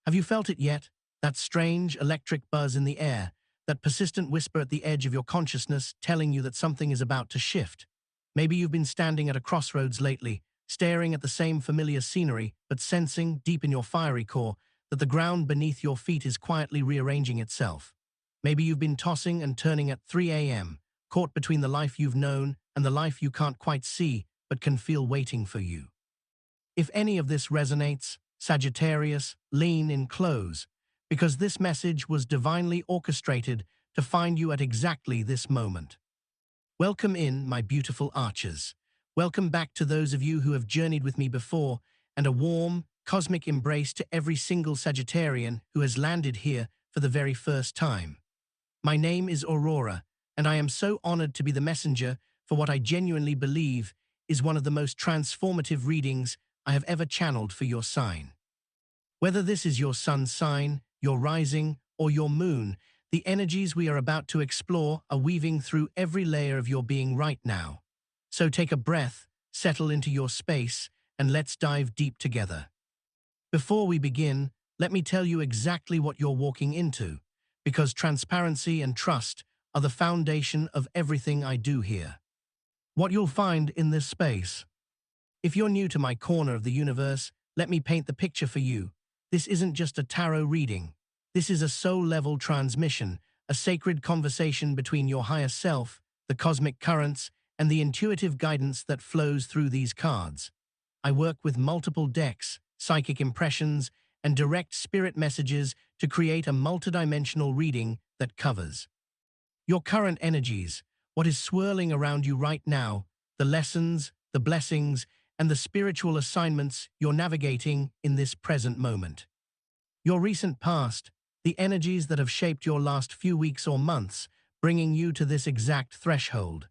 Have you felt it yet? That strange, electric buzz in the air, that persistent whisper at the edge of your consciousness telling you that something is about to shift. Maybe you've been standing at a crossroads lately, staring at the same familiar scenery, but sensing, deep in your fiery core, that the ground beneath your feet is quietly rearranging itself. Maybe you've been tossing and turning at 3 a.m., caught between the life you've known and the life you can't quite see, but can feel waiting for you. If any of this resonates, Sagittarius, lean in close, because this message was divinely orchestrated to find you at exactly this moment. Welcome in, my beautiful archers. Welcome back to those of you who have journeyed with me before, and a warm, cosmic embrace to every single Sagittarian who has landed here for the very first time. My name is Aurora, and I am so honored to be the messenger for what I genuinely believe is one of the most transformative readings I have ever channeled for your sign. Whether this is your sun sign, your rising, or your moon, the energies we are about to explore are weaving through every layer of your being right now. So take a breath, settle into your space, and let's dive deep together. Before we begin, let me tell you exactly what you're walking into, because transparency and trust are the foundation of everything I do here. What you'll find in this space. If you're new to my corner of the universe, let me paint the picture for you. This isn't just a tarot reading. This is a soul-level transmission, a sacred conversation between your higher self, the cosmic currents, and the intuitive guidance that flows through these cards. I work with multiple decks, psychic impressions, and direct spirit messages to create a multidimensional reading that covers your current energies, what is swirling around you right now, the lessons, the blessings, and the spiritual assignments you're navigating in this present moment. Your recent past, the energies that have shaped your last few weeks or months, bringing you to this exact threshold.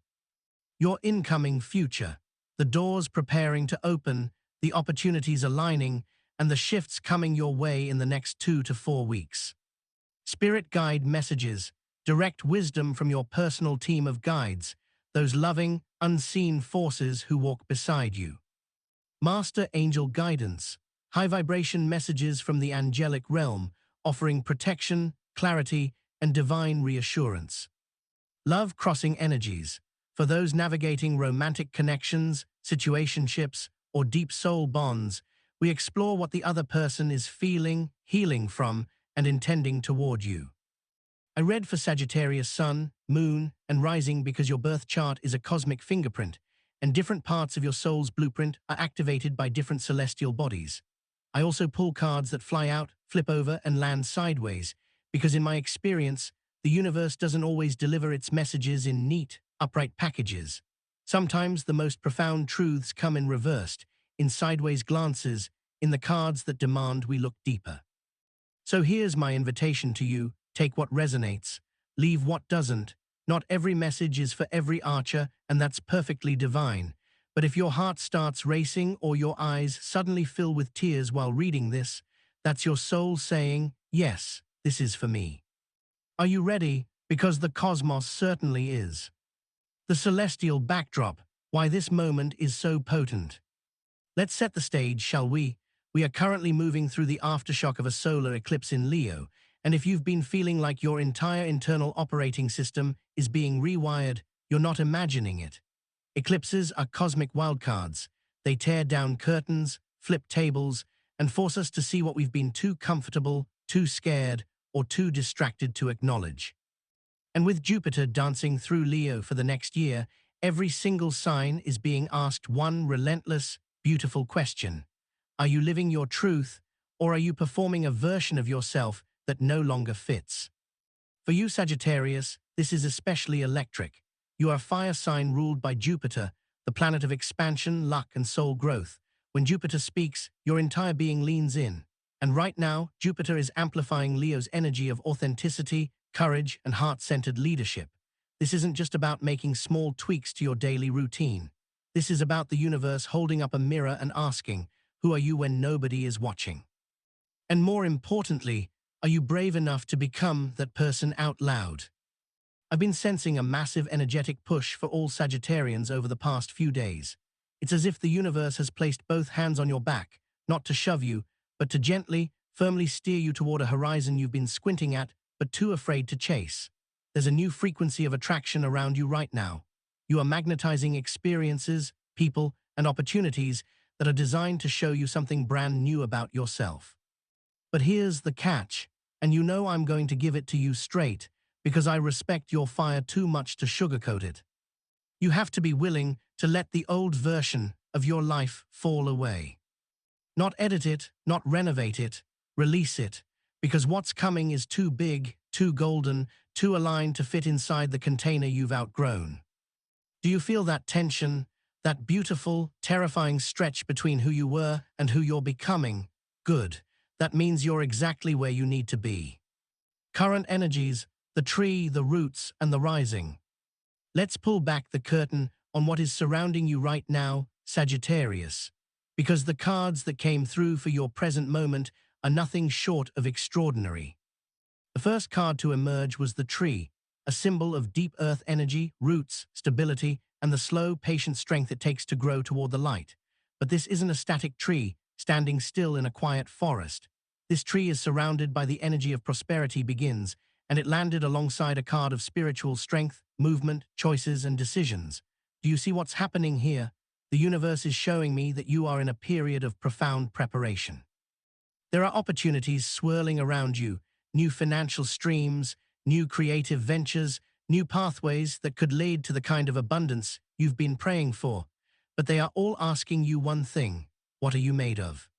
Your incoming future, the doors preparing to open, the opportunities aligning, and the shifts coming your way in the next 2 to 4 weeks. Spirit guide messages, direct wisdom from your personal team of guides, those loving, unseen forces who walk beside you. Master angel guidance, high-vibration messages from the angelic realm, offering protection, clarity, and divine reassurance. Love-crossing energies, for those navigating romantic connections, situationships, or deep soul bonds, we explore what the other person is feeling, healing from, and intending toward you. I read for Sagittarius sun, moon, and rising because your birth chart is a cosmic fingerprint, and different parts of your soul's blueprint are activated by different celestial bodies. I also pull cards that fly out, flip over, and land sideways, because in my experience, the universe doesn't always deliver its messages in neat, upright packages. Sometimes the most profound truths come in reversed, in sideways glances, in the cards that demand we look deeper. So here's my invitation to you: take what resonates, leave what doesn't. Not every message is for every archer, and that's perfectly divine. But if your heart starts racing or your eyes suddenly fill with tears while reading this, that's your soul saying, yes, this is for me. Are you ready? Because the cosmos certainly is. The celestial backdrop, why this moment is so potent. Let's set the stage, shall we? We are currently moving through the aftershock of a solar eclipse in Leo, and if you've been feeling like your entire internal operating system is being rewired, you're not imagining it. Eclipses are cosmic wildcards. They tear down curtains, flip tables, and force us to see what we've been too comfortable, too scared, or too distracted to acknowledge. And with Jupiter dancing through Leo for the next year, every single sign is being asked one relentless, beautiful question. Are you living your truth, or are you performing a version of yourself that no longer fits? For you, Sagittarius, this is especially electric. You are a fire sign ruled by Jupiter, the planet of expansion, luck, and soul growth. When Jupiter speaks, your entire being leans in. And right now, Jupiter is amplifying Leo's energy of authenticity, courage, and heart-centered leadership. This isn't just about making small tweaks to your daily routine. This is about the universe holding up a mirror and asking, who are you when nobody is watching? And more importantly, are you brave enough to become that person out loud? I've been sensing a massive energetic push for all Sagittarians over the past few days. It's as if the universe has placed both hands on your back, not to shove you, but to gently, firmly steer you toward a horizon you've been squinting at but too afraid to chase. There's a new frequency of attraction around you right now. You are magnetizing experiences, people, and opportunities that are designed to show you something brand new about yourself. But here's the catch, and you know I'm going to give it to you straight because I respect your fire too much to sugarcoat it. You have to be willing to let the old version of your life fall away. Not edit it, not renovate it, release it, because what's coming is too big, too golden, too aligned to fit inside the container you've outgrown. Do you feel that tension, that beautiful, terrifying stretch between who you were and who you're becoming? Good. That means you're exactly where you need to be. Current energies, the tree, the roots, and the rising. Let's pull back the curtain on what is surrounding you right now, Sagittarius, because the cards that came through for your present moment are nothing short of extraordinary. The first card to emerge was the tree, a symbol of deep earth energy, roots, stability, and the slow, patient strength it takes to grow toward the light. But this isn't a static tree, standing still in a quiet forest. This tree is surrounded by the energy of prosperity begins, and it landed alongside a card of spiritual strength, movement, choices, and decisions. Do you see what's happening here? The universe is showing me that you are in a period of profound preparation. There are opportunities swirling around you, new financial streams, new creative ventures, new pathways that could lead to the kind of abundance you've been praying for. But they are all asking you one thing: what are you made of?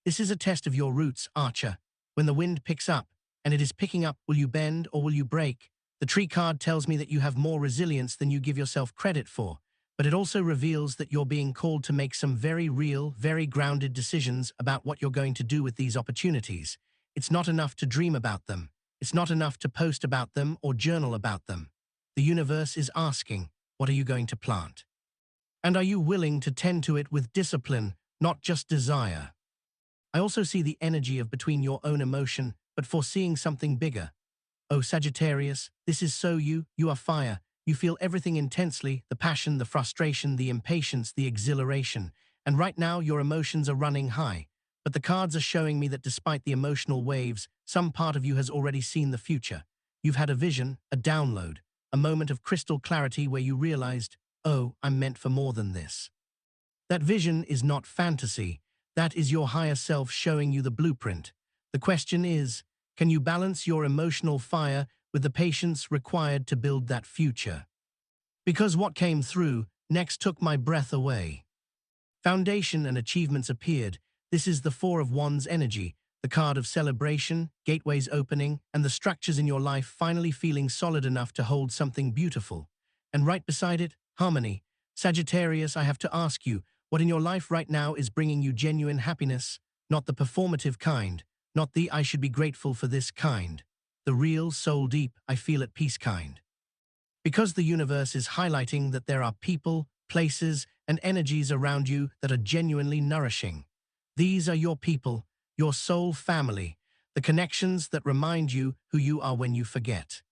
This is a test of your roots, Archer. When the wind picks up, and it is picking up, will you bend or will you break? The tree card tells me that you have more resilience than you give yourself credit for, but it also reveals that you're being called to make some very real, very grounded decisions about what you're going to do with these opportunities. It's not enough to dream about them. It's not enough to post about them or journal about them. The universe is asking, what are you going to plant? And are you willing to tend to it with discipline, not just desire? I also see the energy of between your own emotion, but foreseeing something bigger. Oh, Sagittarius, this is so you are fire. You feel everything intensely, the passion, the frustration, the impatience, the exhilaration. And right now your emotions are running high. But the cards are showing me that despite the emotional waves, some part of you has already seen the future. You've had a vision, a download, a moment of crystal clarity where you realized, oh, I'm meant for more than this. That vision is not fantasy. That is your higher self showing you the blueprint. The question is, can you balance your emotional fire with the patience required to build that future? Because what came through next took my breath away. Foundation and achievements appeared. This is the Four of Wands energy, the card of celebration, gateways opening, and the structures in your life finally feeling solid enough to hold something beautiful. And right beside it, harmony. Sagittarius, I have to ask you, what in your life right now is bringing you genuine happiness? Not the performative kind, not the I should be grateful for this kind. The real, soul deep, I feel at peace kind. Because the universe is highlighting that there are people, places, and energies around you that are genuinely nourishing. These are your people, your soul family, the connections that remind you who you are when you forget.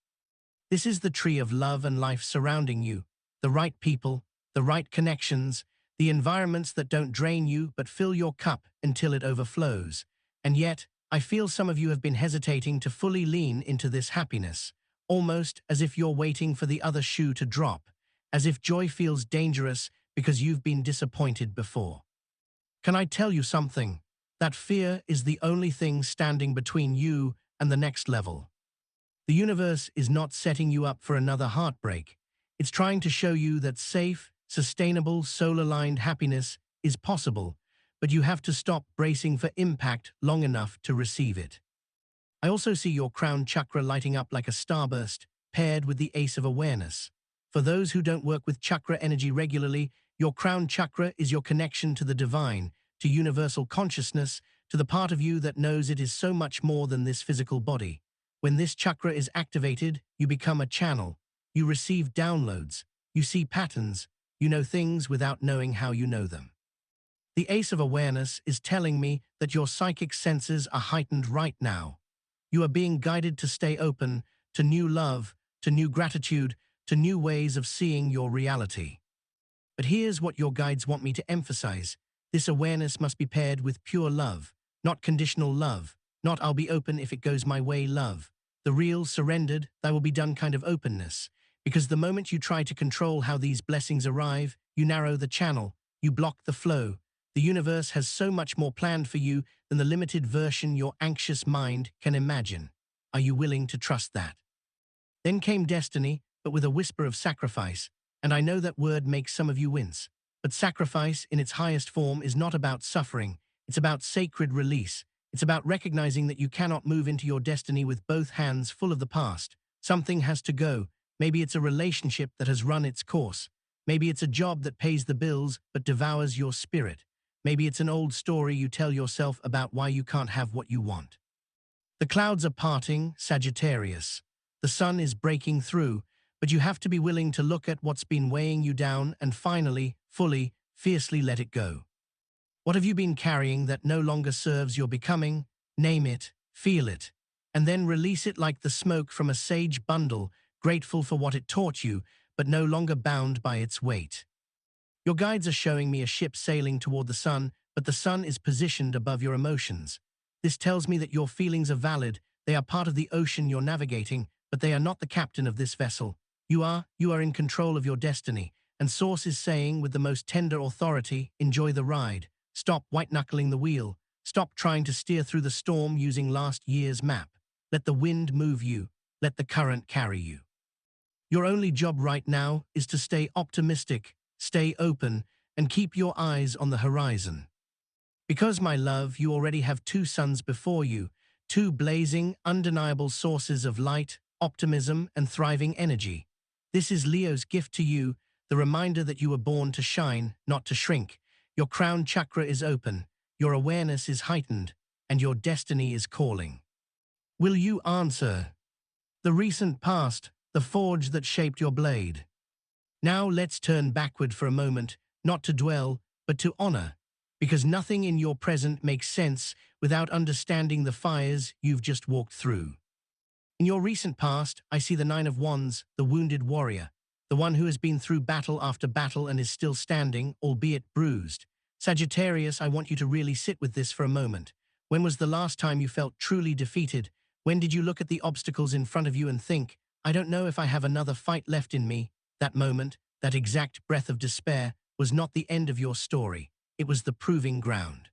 This is the tree of love and life surrounding you, the right people, the right connections, the environments that don't drain you but fill your cup until it overflows. And yet, I feel some of you have been hesitating to fully lean into this happiness, almost as if you're waiting for the other shoe to drop, as if joy feels dangerous because you've been disappointed before. Can I tell you something? That fear is the only thing standing between you and the next level. The universe is not setting you up for another heartbreak. It's trying to show you that safe, sustainable, soul-aligned happiness is possible, but you have to stop bracing for impact long enough to receive it. I also see your crown chakra lighting up like a starburst, paired with the Ace of Awareness. For those who don't work with chakra energy regularly, your crown chakra is your connection to the divine, to universal consciousness, to the part of you that knows it is so much more than this physical body. When this chakra is activated, you become a channel. You receive downloads. You see patterns. You know things without knowing how you know them. The Ace of Awareness is telling me that your psychic senses are heightened right now. You are being guided to stay open to new love, to new gratitude, to new ways of seeing your reality. But here's what your guides want me to emphasize. This awareness must be paired with pure love, not conditional love, not "I'll be open if it goes my way" love. The real, surrendered, "thy will be done" kind of openness. Because the moment you try to control how these blessings arrive, you narrow the channel, you block the flow. The universe has so much more planned for you than the limited version your anxious mind can imagine. Are you willing to trust that? Then came destiny, but with a whisper of sacrifice, and I know that word makes some of you wince. But sacrifice, in its highest form, is not about suffering. It's about sacred release. It's about recognizing that you cannot move into your destiny with both hands full of the past. Something has to go. Maybe it's a relationship that has run its course. Maybe it's a job that pays the bills but devours your spirit. Maybe it's an old story you tell yourself about why you can't have what you want. The clouds are parting, Sagittarius. The sun is breaking through, but you have to be willing to look at what's been weighing you down and finally, fully, fiercely let it go. What have you been carrying that no longer serves your becoming? Name it, feel it, and then release it like the smoke from a sage bundle, grateful for what it taught you, but no longer bound by its weight. Your guides are showing me a ship sailing toward the sun, but the sun is positioned above your emotions. This tells me that your feelings are valid, they are part of the ocean you're navigating, but they are not the captain of this vessel. You are in control of your destiny, and Source is saying with the most tender authority, enjoy the ride. Stop white-knuckling the wheel. Stop trying to steer through the storm using last year's map. Let the wind move you. Let the current carry you. Your only job right now is to stay optimistic, stay open, and keep your eyes on the horizon. Because, my love, you already have two suns before you, two blazing, undeniable sources of light, optimism, and thriving energy. This is Leo's gift to you, the reminder that you were born to shine, not to shrink. Your crown chakra is open, your awareness is heightened, and your destiny is calling. Will you answer? The recent past, the forge that shaped your blade. Now let's turn backward for a moment, not to dwell, but to honor, because nothing in your present makes sense without understanding the fires you've just walked through. In your recent past, I see the Nine of Wands, the wounded warrior, the one who has been through battle after battle and is still standing, albeit bruised. Sagittarius, I want you to really sit with this for a moment. When was the last time you felt truly defeated? When did you look at the obstacles in front of you and think, I don't know if I have another fight left in me? That moment, that exact breath of despair, was not the end of your story. It was the proving ground.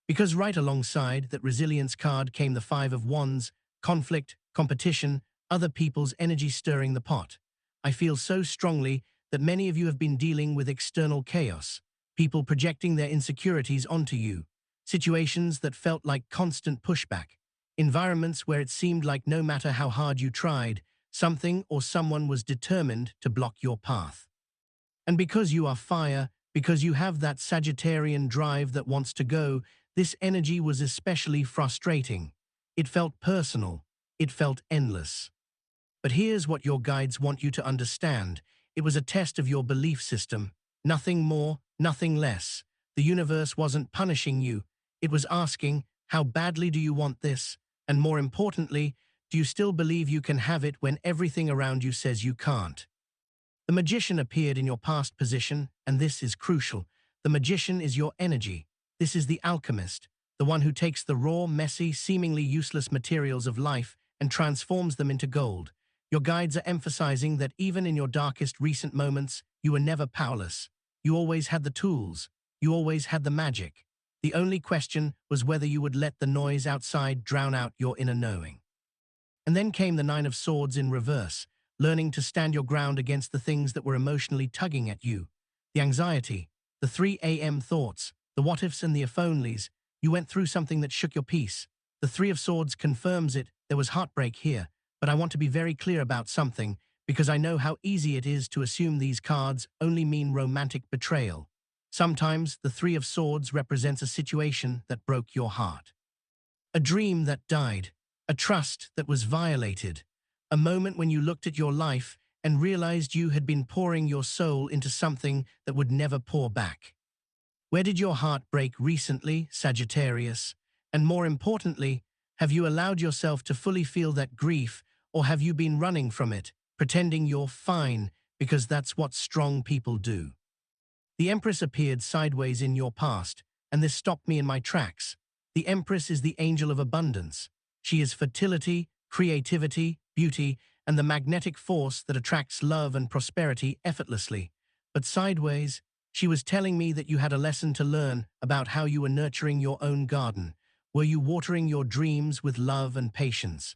Because right alongside that resilience card came the Five of Wands, conflict, competition, other people's energy stirring the pot. I feel so strongly that many of you have been dealing with external chaos, people projecting their insecurities onto you, situations that felt like constant pushback, environments where it seemed like no matter how hard you tried, something or someone was determined to block your path. And because you are fire, because you have that Sagittarian drive that wants to go, this energy was especially frustrating. It felt personal. It felt endless. But here's what your guides want you to understand. It was a test of your belief system. Nothing more, nothing less. The universe wasn't punishing you. It was asking, how badly do you want this? And more importantly, do you still believe you can have it when everything around you says you can't? The magician appeared in your past position, and this is crucial. The magician is your energy. This is the alchemist, the one who takes the raw, messy, seemingly useless materials of life and transforms them into gold. Your guides are emphasizing that even in your darkest recent moments, you were never powerless. You always had the tools. You always had the magic. The only question was whether you would let the noise outside drown out your inner knowing. And then came the Nine of Swords in reverse, learning to stand your ground against the things that were emotionally tugging at you. The anxiety, the 3 a.m. thoughts, the what-ifs and the if-onlys. You went through something that shook your peace. The Three of Swords confirms it. There was heartbreak here. But I want to be very clear about something, because I know how easy it is to assume these cards only mean romantic betrayal. Sometimes the Three of Swords represents a situation that broke your heart. A dream that died, a trust that was violated, a moment when you looked at your life and realized you had been pouring your soul into something that would never pour back. Where did your heart break recently, Sagittarius? And more importantly, have you allowed yourself to fully feel that grief, or have you been running from it, pretending you're fine because that's what strong people do? The Empress appeared sideways in your past, and this stopped me in my tracks. The Empress is the angel of abundance. She is fertility, creativity, beauty, and the magnetic force that attracts love and prosperity effortlessly. But sideways, she was telling me that you had a lesson to learn about how you were nurturing your own garden. Were you watering your dreams with love and patience?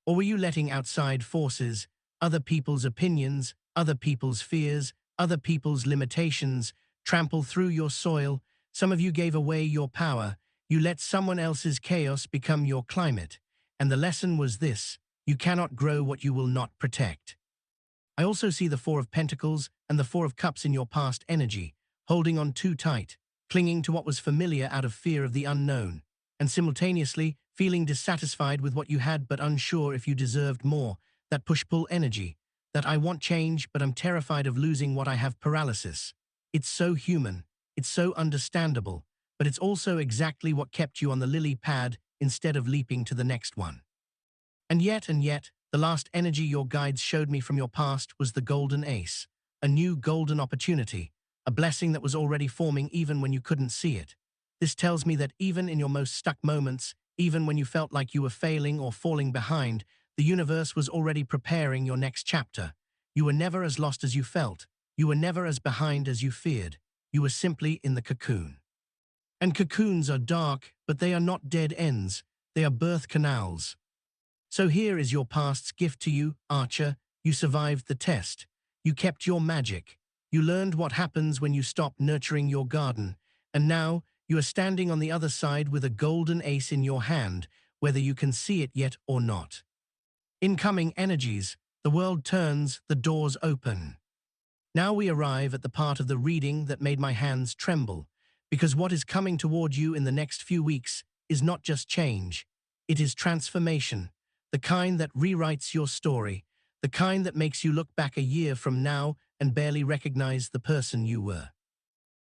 Or were you letting outside forces, other people's opinions, other people's fears, other people's limitations, trample through your soil? Some of you gave away your power. You let someone else's chaos become your climate. And the lesson was this: you cannot grow what you will not protect. I also see the Four of Pentacles and the Four of Cups in your past energy, holding on too tight, clinging to what was familiar out of fear of the unknown, and simultaneously feeling dissatisfied with what you had but unsure if you deserved more. That push-pull energy, that I want change but I'm terrified of losing what I have paralysis. It's so human, it's so understandable, but it's also exactly what kept you on the lily pad instead of leaping to the next one. And yet, the last energy your guides showed me from your past was the Golden Ace, a new golden opportunity, a blessing that was already forming even when you couldn't see it. This tells me that even in your most stuck moments, even when you felt like you were failing or falling behind, the universe was already preparing your next chapter. You were never as lost as you felt. You were never as behind as you feared. You were simply in the cocoon. And cocoons are dark, but they are not dead ends. They are birth canals. So here is your past's gift to you, Archer. You survived the test. You kept your magic. You learned what happens when you stop nurturing your garden. And now, you are standing on the other side with a golden ace in your hand, whether you can see it yet or not. Incoming energies, the world turns, the doors open. Now we arrive at the part of the reading that made my hands tremble, because what is coming toward you in the next few weeks is not just change, it is transformation, the kind that rewrites your story, the kind that makes you look back a year from now and barely recognize the person you were.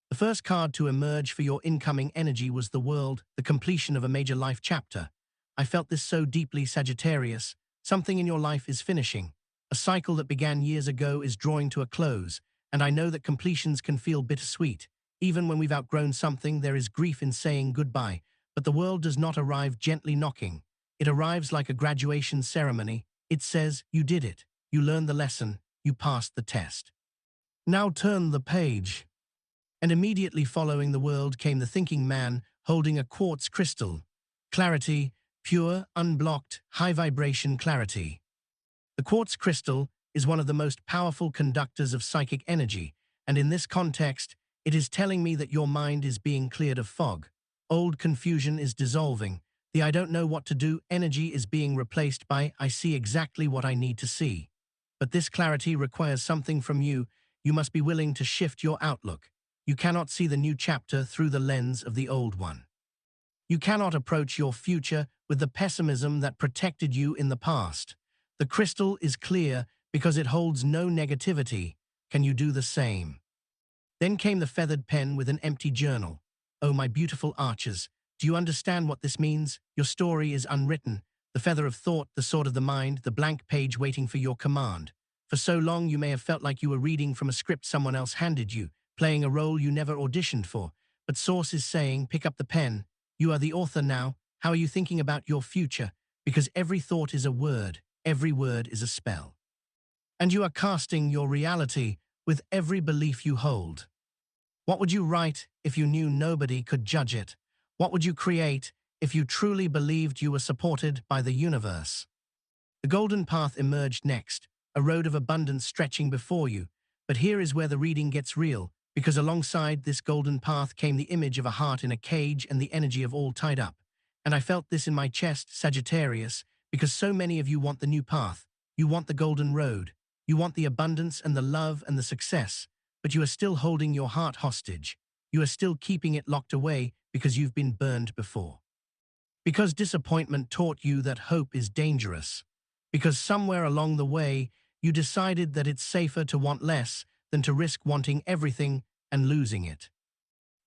The first card to emerge for your incoming energy was the World, the completion of a major life chapter. I felt this so deeply, Sagittarius. Something in your life is finishing. A cycle that began years ago is drawing to a close, and I know that completions can feel bittersweet. Even when we've outgrown something, there is grief in saying goodbye, but the world does not arrive gently knocking. It arrives like a graduation ceremony. It says, you did it. You learned the lesson. You passed the test. Now turn the page. And immediately following the World came the thinking man holding a quartz crystal. Clarity, pure, unblocked, high-vibration clarity. The quartz crystal is one of the most powerful conductors of psychic energy, and in this context, it is telling me that your mind is being cleared of fog. Old confusion is dissolving. The I don't know what to do energy is being replaced by I see exactly what I need to see. But this clarity requires something from you. You must be willing to shift your outlook. You cannot see the new chapter through the lens of the old one. You cannot approach your future with the pessimism that protected you in the past. The crystal is clear because it holds no negativity. Can you do the same? Then came the feathered pen with an empty journal. Oh, my beautiful archers, do you understand what this means? Your story is unwritten. The feather of thought, the sword of the mind, the blank page waiting for your command. For so long you may have felt like you were reading from a script someone else handed you, playing a role you never auditioned for. But Source is saying, pick up the pen. You are the author now. How are you thinking about your future? Because every thought is a word. Every word is a spell. And you are casting your reality with every belief you hold. What would you write if you knew nobody could judge it? What would you create if you truly believed you were supported by the universe? The golden path emerged next, a road of abundance stretching before you. But here is where the reading gets real, because alongside this golden path came the image of a heart in a cage and the energy of all tied up. And I felt this in my chest, Sagittarius, because so many of you want the new path. You want the golden road. You want the abundance and the love and the success, but you are still holding your heart hostage. You are still keeping it locked away because you've been burned before. Because disappointment taught you that hope is dangerous. Because somewhere along the way, you decided that it's safer to want less than to risk wanting everything and losing it.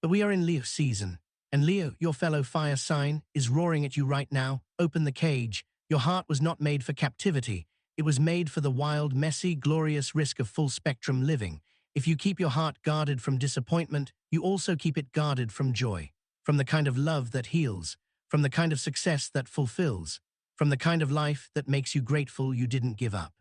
But we are in Leo season, and Leo, your fellow fire sign, is roaring at you right now. Open the cage. Your heart was not made for captivity. It was made for the wild, messy, glorious risk of full-spectrum living. If you keep your heart guarded from disappointment, you also keep it guarded from joy, from the kind of love that heals, from the kind of success that fulfills, from the kind of life that makes you grateful you didn't give up.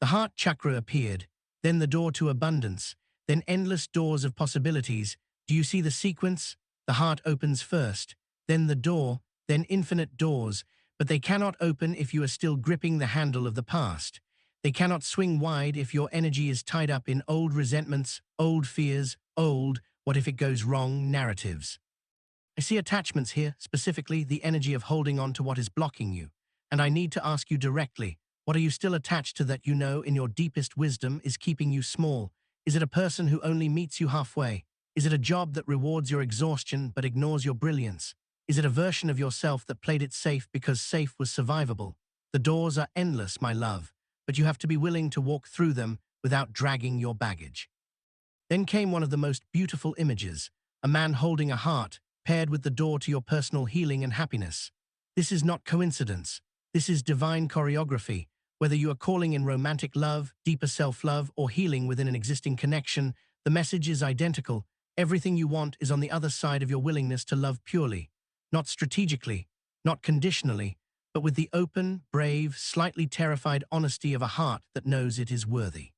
The heart chakra appeared, then the door to abundance, then endless doors of possibilities. Do you see the sequence? The heart opens first, then the door, then infinite doors, but they cannot open if you are still gripping the handle of the past. They cannot swing wide if your energy is tied up in old resentments, old fears, old, what if it goes wrong, narratives. I see attachments here, specifically the energy of holding on to what is blocking you. And I need to ask you directly, what are you still attached to that you know in your deepest wisdom is keeping you small? Is it a person who only meets you halfway? Is it a job that rewards your exhaustion but ignores your brilliance? Is it a version of yourself that played it safe because safe was survivable? The doors are endless, my love, but you have to be willing to walk through them without dragging your baggage. Then came one of the most beautiful images, a man holding a heart, paired with the door to your personal healing and happiness. This is not coincidence. This is divine choreography. Whether you are calling in romantic love, deeper self-love, or healing within an existing connection, the message is identical. Everything you want is on the other side of your willingness to love purely, not strategically, not conditionally, but with the open, brave, slightly terrified honesty of a heart that knows it is worthy.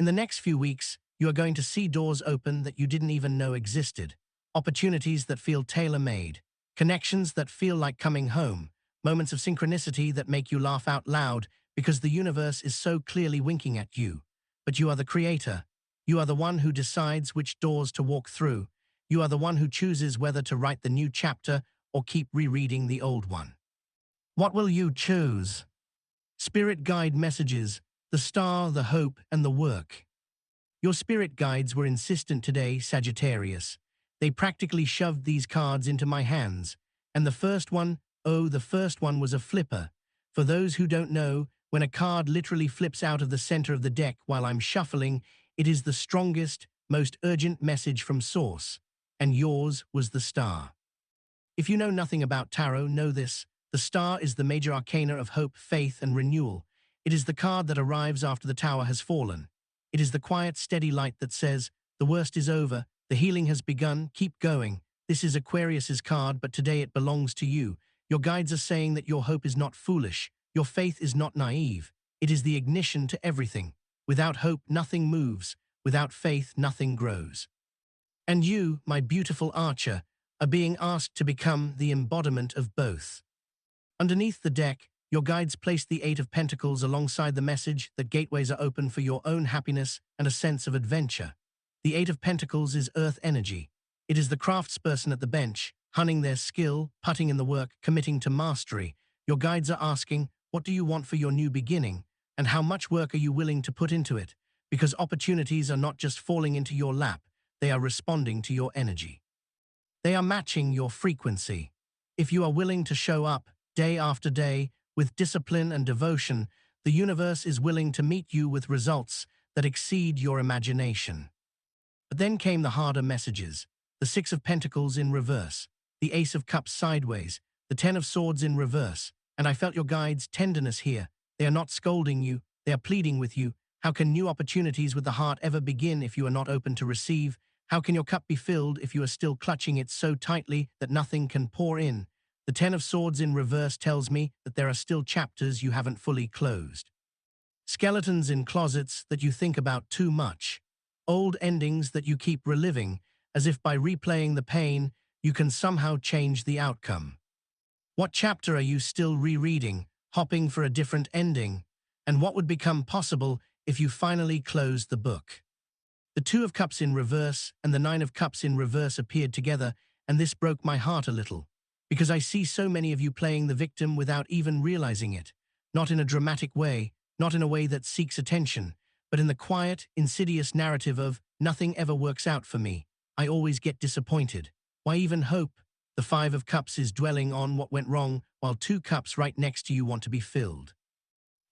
In the next few weeks, you are going to see doors open that you didn't even know existed, opportunities that feel tailor-made, connections that feel like coming home, moments of synchronicity that make you laugh out loud because the universe is so clearly winking at you. But you are the creator. You are the one who decides which doors to walk through. You are the one who chooses whether to write the new chapter or keep rereading the old one. What will you choose? Spirit guide messages, the star, the hope, and the work. Your spirit guides were insistent today, Sagittarius. They practically shoved these cards into my hands. And the first one was a flipper. For those who don't know, when a card literally flips out of the center of the deck while I'm shuffling, it is the strongest, most urgent message from Source. And yours was the star. If you know nothing about tarot, know this. The star is the major arcana of hope, faith, and renewal. It is the card that arrives after the tower has fallen. It is the quiet, steady light that says, the worst is over, the healing has begun, keep going. This is Aquarius's card, but today it belongs to you. Your guides are saying that your hope is not foolish. Your faith is not naive. It is the ignition to everything. Without hope, nothing moves. Without faith, nothing grows. And you, my beautiful archer, are being asked to become the embodiment of both. Underneath the deck, your guides place the Eight of Pentacles alongside the message that gateways are open for your own happiness and a sense of adventure. The Eight of Pentacles is earth energy. It is the craftsperson at the bench, honing their skill, putting in the work, committing to mastery. Your guides are asking, what do you want for your new beginning? And how much work are you willing to put into it? Because opportunities are not just falling into your lap, they are responding to your energy. They are matching your frequency. If you are willing to show up, day after day, with discipline and devotion, the universe is willing to meet you with results that exceed your imagination. But then came the harder messages. The Six of Pentacles in reverse, the Ace of Cups sideways, the Ten of Swords in reverse, and I felt your guides' tenderness here. They are not scolding you, they are pleading with you. How can new opportunities with the heart ever begin if you are not open to receive? How can your cup be filled if you are still clutching it so tightly that nothing can pour in? The Ten of Swords in reverse tells me that there are still chapters you haven't fully closed. Skeletons in closets that you think about too much. Old endings that you keep reliving, as if by replaying the pain, you can somehow change the outcome. What chapter are you still rereading, hopping for a different ending? And what would become possible if you finally closed the book? The Two of Cups in reverse and the Nine of Cups in reverse appeared together, and this broke my heart a little, because I see so many of you playing the victim without even realizing it, not in a dramatic way, not in a way that seeks attention, but in the quiet, insidious narrative of, nothing ever works out for me. I always get disappointed. Why even hope? The Five of Cups is dwelling on what went wrong, while two cups right next to you want to be filled.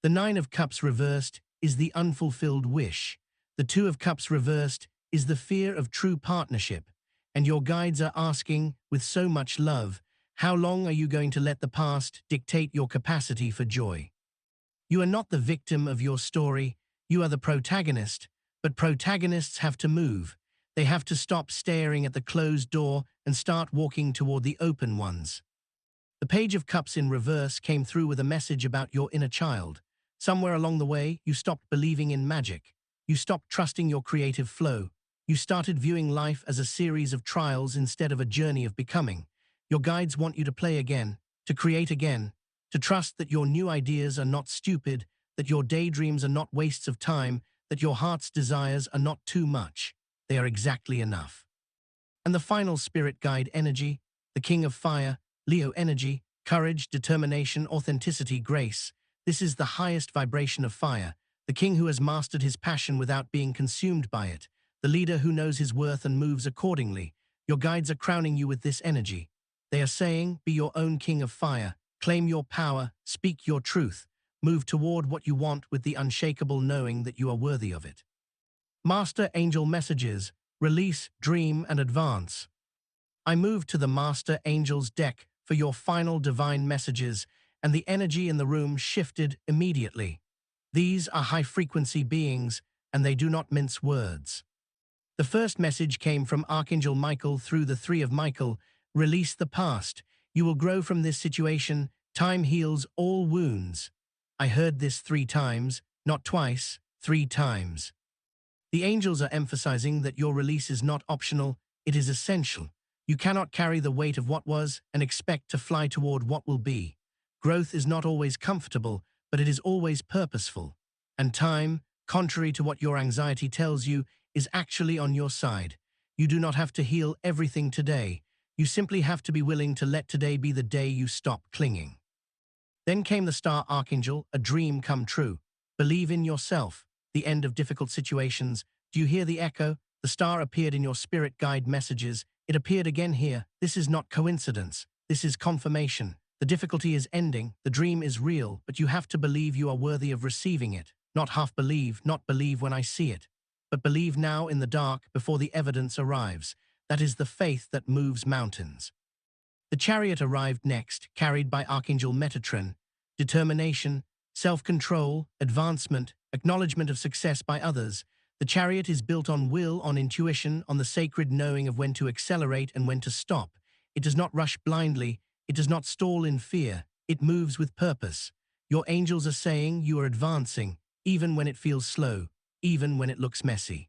The Nine of Cups reversed is the unfulfilled wish. The Two of Cups reversed is the fear of true partnership. And your guides are asking, with so much love, how long are you going to let the past dictate your capacity for joy? You are not the victim of your story, you are the protagonist, but protagonists have to move. They have to stop staring at the closed door and start walking toward the open ones. The Page of Cups in reverse came through with a message about your inner child. Somewhere along the way, you stopped believing in magic. You stopped trusting your creative flow. You started viewing life as a series of trials instead of a journey of becoming. Your guides want you to play again, to create again, to trust that your new ideas are not stupid, that your daydreams are not wastes of time, that your heart's desires are not too much. They are exactly enough. And the final spirit guide energy, the King of Fire, Leo energy, courage, determination, authenticity, grace. This is the highest vibration of fire, the king who has mastered his passion without being consumed by it, the leader who knows his worth and moves accordingly. Your guides are crowning you with this energy. They are saying, be your own king of fire, claim your power, speak your truth, move toward what you want with the unshakable knowing that you are worthy of it. Master Angel Messages, release, dream, and advance. I move to the Master Angels deck for your final divine messages, and the energy in the room shifted immediately. These are high-frequency beings, and they do not mince words. The first message came from Archangel Michael through the Three of Michael. Release the past. You will grow from this situation. Time heals all wounds. I heard this 3 times, not twice, 3 times. The angels are emphasizing that your release is not optional, it is essential. You cannot carry the weight of what was and expect to fly toward what will be. Growth is not always comfortable, but it is always purposeful. And time, contrary to what your anxiety tells you, is actually on your side. You do not have to heal everything today. You simply have to be willing to let today be the day you stop clinging. Then came the Star Archangel, a dream come true. Believe in yourself. The end of difficult situations. Do you hear the echo? The star appeared in your spirit guide messages. It appeared again here. This is not coincidence. This is confirmation. The difficulty is ending. The dream is real, but you have to believe you are worthy of receiving it. Not half believe, not believe when I see it, but believe now in the dark before the evidence arrives. That is the faith that moves mountains. The chariot arrived next, carried by Archangel Metatron. Determination, self-control, advancement, acknowledgement of success by others. The chariot is built on will, on intuition, on the sacred knowing of when to accelerate and when to stop. It does not rush blindly. It does not stall in fear. It moves with purpose. Your angels are saying you are advancing, even when it feels slow, even when it looks messy.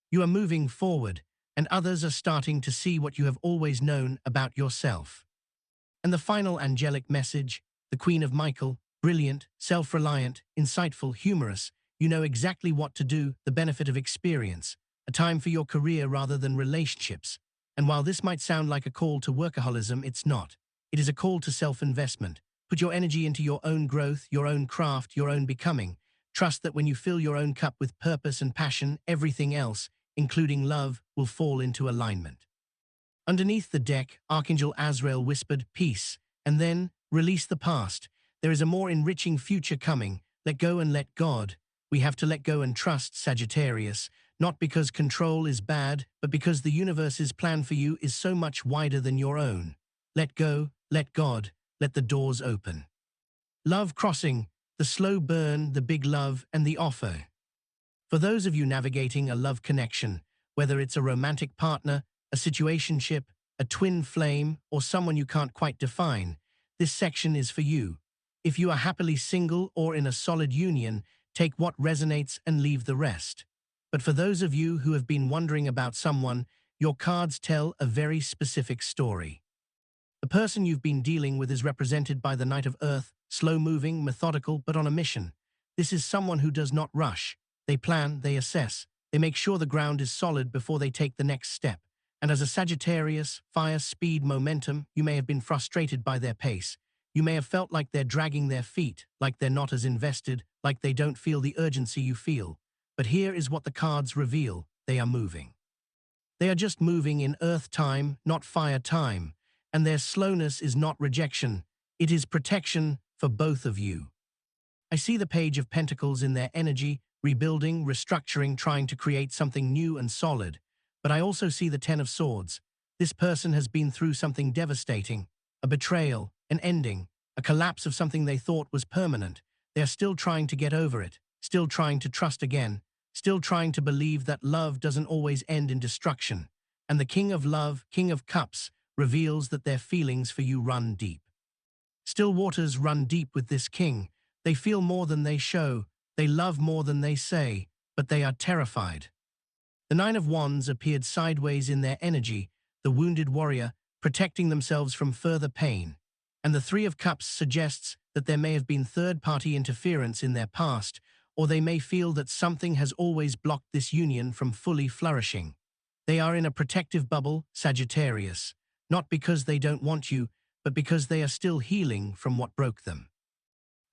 You are moving forward, and others are starting to see what you have always known about yourself. And the final angelic message, the Queen of Michael, brilliant, self-reliant, insightful, humorous. You know exactly what to do, the benefit of experience, a time for your career rather than relationships. And while this might sound like a call to workaholism, it's not. It is a call to self-investment. Put your energy into your own growth, your own craft, your own becoming. Trust that when you fill your own cup with purpose and passion, everything else, including love, will fall into alignment. Underneath the deck, Archangel Azrael whispered, peace, and then, release the past. There is a more enriching future coming. Let go and let God. We have to let go and trust, Sagittarius, not because control is bad, but because the universe's plan for you is so much wider than your own. Let go, let God, let the doors open. Love crossing, the slow burn, the big love, and the offer. For those of you navigating a love connection, whether it's a romantic partner, a situationship, a twin flame, or someone you can't quite define, this section is for you. If you are happily single or in a solid union, take what resonates and leave the rest. But for those of you who have been wondering about someone, your cards tell a very specific story. The person you've been dealing with is represented by the Knight of Earth, slow-moving, methodical, but on a mission. This is someone who does not rush. They plan, they assess, they make sure the ground is solid before they take the next step. And as a Sagittarius, fire, speed, momentum, you may have been frustrated by their pace. You may have felt like they're dragging their feet, like they're not as invested, like they don't feel the urgency you feel. But here is what the cards reveal. They are moving. They are just moving in earth time, not fire time. And their slowness is not rejection. It is protection for both of you. I see the Page of Pentacles in their energy, rebuilding, restructuring, trying to create something new and solid. But I also see the Ten of Swords. This person has been through something devastating, a betrayal, an ending, a collapse of something they thought was permanent. They are still trying to get over it, still trying to trust again, still trying to believe that love doesn't always end in destruction. And the King of Love, King of Cups, reveals that their feelings for you run deep. Still waters run deep with this king. They feel more than they show, they love more than they say, but they are terrified. The Nine of Wands appeared sideways in their energy, the wounded warrior, protecting themselves from further pain. And the Three of Cups suggests that there may have been third-party interference in their past, or they may feel that something has always blocked this union from fully flourishing. They are in a protective bubble, Sagittarius, not because they don't want you, but because they are still healing from what broke them.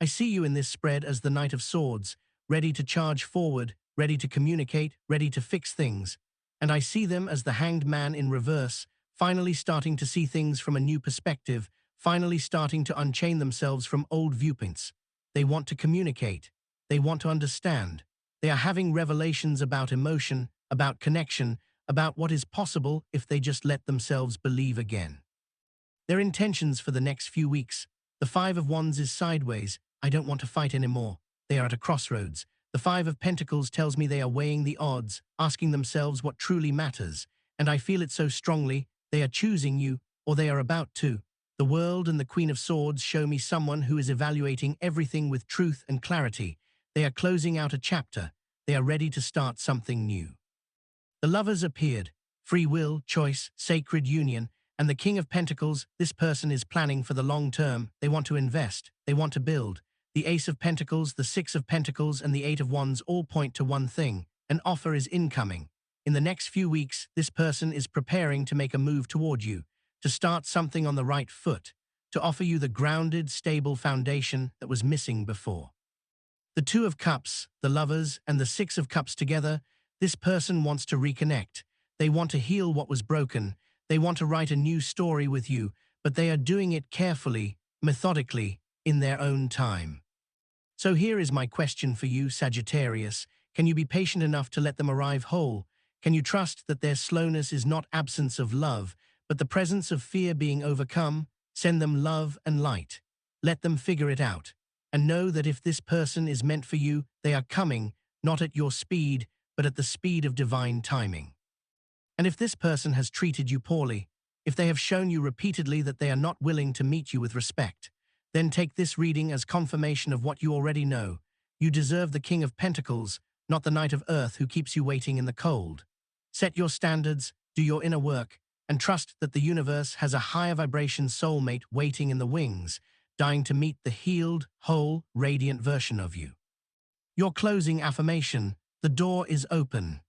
I see you in this spread as the Knight of Swords, ready to charge forward, ready to communicate, ready to fix things. And I see them as the Hanged Man in reverse, finally starting to see things from a new perspective, finally starting to unchain themselves from old viewpoints. They want to communicate. They want to understand. They are having revelations about emotion, about connection, about what is possible if they just let themselves believe again. Their intentions for the next few weeks. The Five of Wands is sideways. I don't want to fight anymore. They are at a crossroads. The Five of Pentacles tells me they are weighing the odds, asking themselves what truly matters. And I feel it so strongly. They are choosing you, or they are about to. The World and the Queen of Swords show me someone who is evaluating everything with truth and clarity. They are closing out a chapter. They are ready to start something new. The Lovers appeared. Free will, choice, sacred union. And the King of Pentacles, this person is planning for the long term. They want to invest. They want to build. The Ace of Pentacles, the Six of Pentacles, and the Eight of Wands all point to one thing. An offer is incoming. In the next few weeks, this person is preparing to make a move toward you, to start something on the right foot, to offer you the grounded, stable foundation that was missing before. The Two of Cups, the Lovers, and the Six of Cups together, this person wants to reconnect. They want to heal what was broken. They want to write a new story with you, but they are doing it carefully, methodically, in their own time. So here is my question for you, Sagittarius. Can you be patient enough to let them arrive whole? Can you trust that their slowness is not absence of love, but the presence of fear being overcome? Send them love and light. Let them figure it out. And know that if this person is meant for you, they are coming, not at your speed, but at the speed of divine timing. And if this person has treated you poorly, if they have shown you repeatedly that they are not willing to meet you with respect, then take this reading as confirmation of what you already know. You deserve the King of Pentacles, not the Knight of Earth who keeps you waiting in the cold. Set your standards, do your inner work, and trust that the universe has a higher vibration soulmate waiting in the wings, dying to meet the healed, whole, radiant version of you. Your closing affirmation: the door is open.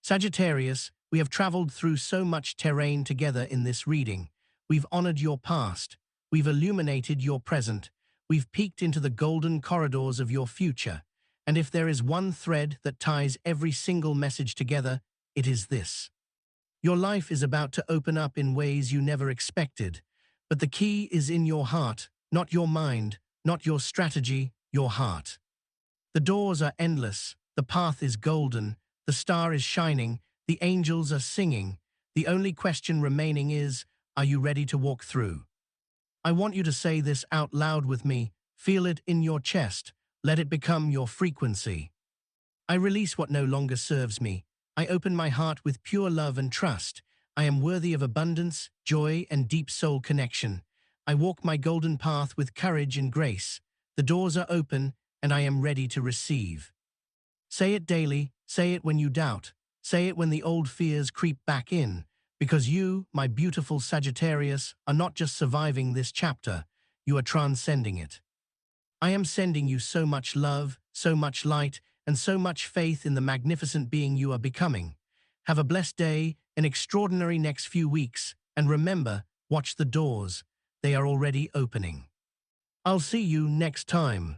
Sagittarius, we have traveled through so much terrain together in this reading. We've honored your past. We've illuminated your present. We've peeked into the golden corridors of your future. And if there is one thread that ties every single message together, it is this. Your life is about to open up in ways you never expected. But the key is in your heart, not your mind, not your strategy, your heart. The doors are endless. The path is golden. The star is shining. The angels are singing. The only question remaining is, are you ready to walk through? I want you to say this out loud with me. Feel it in your chest. Let it become your frequency. I release what no longer serves me. I open my heart with pure love and trust. I am worthy of abundance, joy, and deep soul connection. I walk my golden path with courage and grace. The doors are open, and I am ready to receive. Say it daily. Say it when you doubt. Say it when the old fears creep back in, because you, my beautiful Sagittarius, are not just surviving this chapter, you are transcending it. I am sending you so much love, so much light, and so much faith in the magnificent being you are becoming. Have a blessed day, an extraordinary next few weeks, and remember, watch the doors. They are already opening. I'll see you next time.